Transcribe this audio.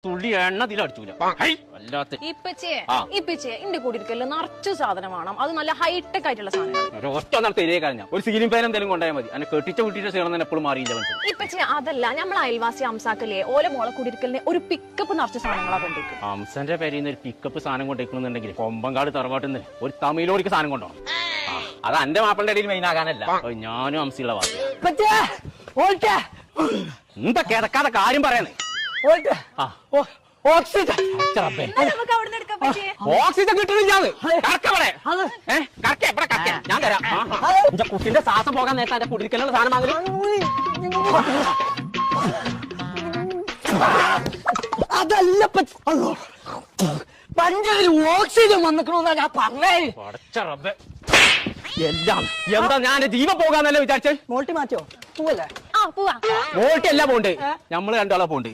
തുള്ളി എണ്ണ ഇതിലടിച്ചൂല വല്ലാത്ത ഇപ്പച്ചേ എന്റെ കൂടിയിരിക്കല് നിറച്ചു സാധനം വേണം. അത് നല്ല ഹൈടെക് ആയിട്ടുള്ള സാധനം. ഒറ്റ ഒന്നാൾ തെരിയ കഴിഞ്ഞ ഒരു സീലിംഗ് ഫാൻ എന്തെങ്കിലും കൊണ്ടായാൽ മതി. എന്നെ കെട്ടിച്ച കുട്ടിയുടെ സീണം തന്നെ എപ്പോഴും മാറിയില്ല മനസ്സിൽ. ഇപ്പച്ചേ അതല്ല, നമ്മളെ അയൽവാസി അംസാക്കല്ലേ ഓല മോളെ കൂടിയിരിക്കലിന് ഒരു പിക്കപ്പ് നിറച്ച സാധനങ്ങളാ കൊണ്ടേക്കും. അംസന്റെ പേരിൽ നിന്ന് ഒരു പിക്കപ്പ് സാധനം കൊണ്ടേക്കുന്നുണ്ടെങ്കിൽ കൊമ്പങ്കാട് തറവാട്ടിൽ നിന്ന് ഒരു തമിഴോടിക്ക് സാധനം കൊണ്ടോ. അത് എന്റെ മാപ്പിളുടെ ഇടയിൽ മെയിൻ ആകാനല്ല, ഞാനും അംസിയുള്ള വാർത്ത. എന്താ കിടക്കാതെ കാര്യം പറയാനേ. ഓക്സിജൻ കിട്ടുന്നില്ലാന്ന് ഞാൻ തരാം. എന്റെ കുട്ടിന്റെ ശ്വാസം പോകാൻ നേരത്തെ എന്റെ കുടിക്കലുള്ള സാധനം വാങ്ങല്. അതല്ല പഞ്ചൊരു ഓക്സിജൻ വന്നിക്കണോന്നാ ഞാൻ പറഞ്ഞേ. എല്ലാം എന്താ ഞാൻ ജീവ പോകാന്നല്ലേ വിചാരിച്ചേ. മോൾട്ടി മാറ്റോ പോവല്ലേ? പോവാ. വോട്ട് എല്ലാം പോണ്ട്, നമ്മള് രണ്ടാളെ പോണ്ട്.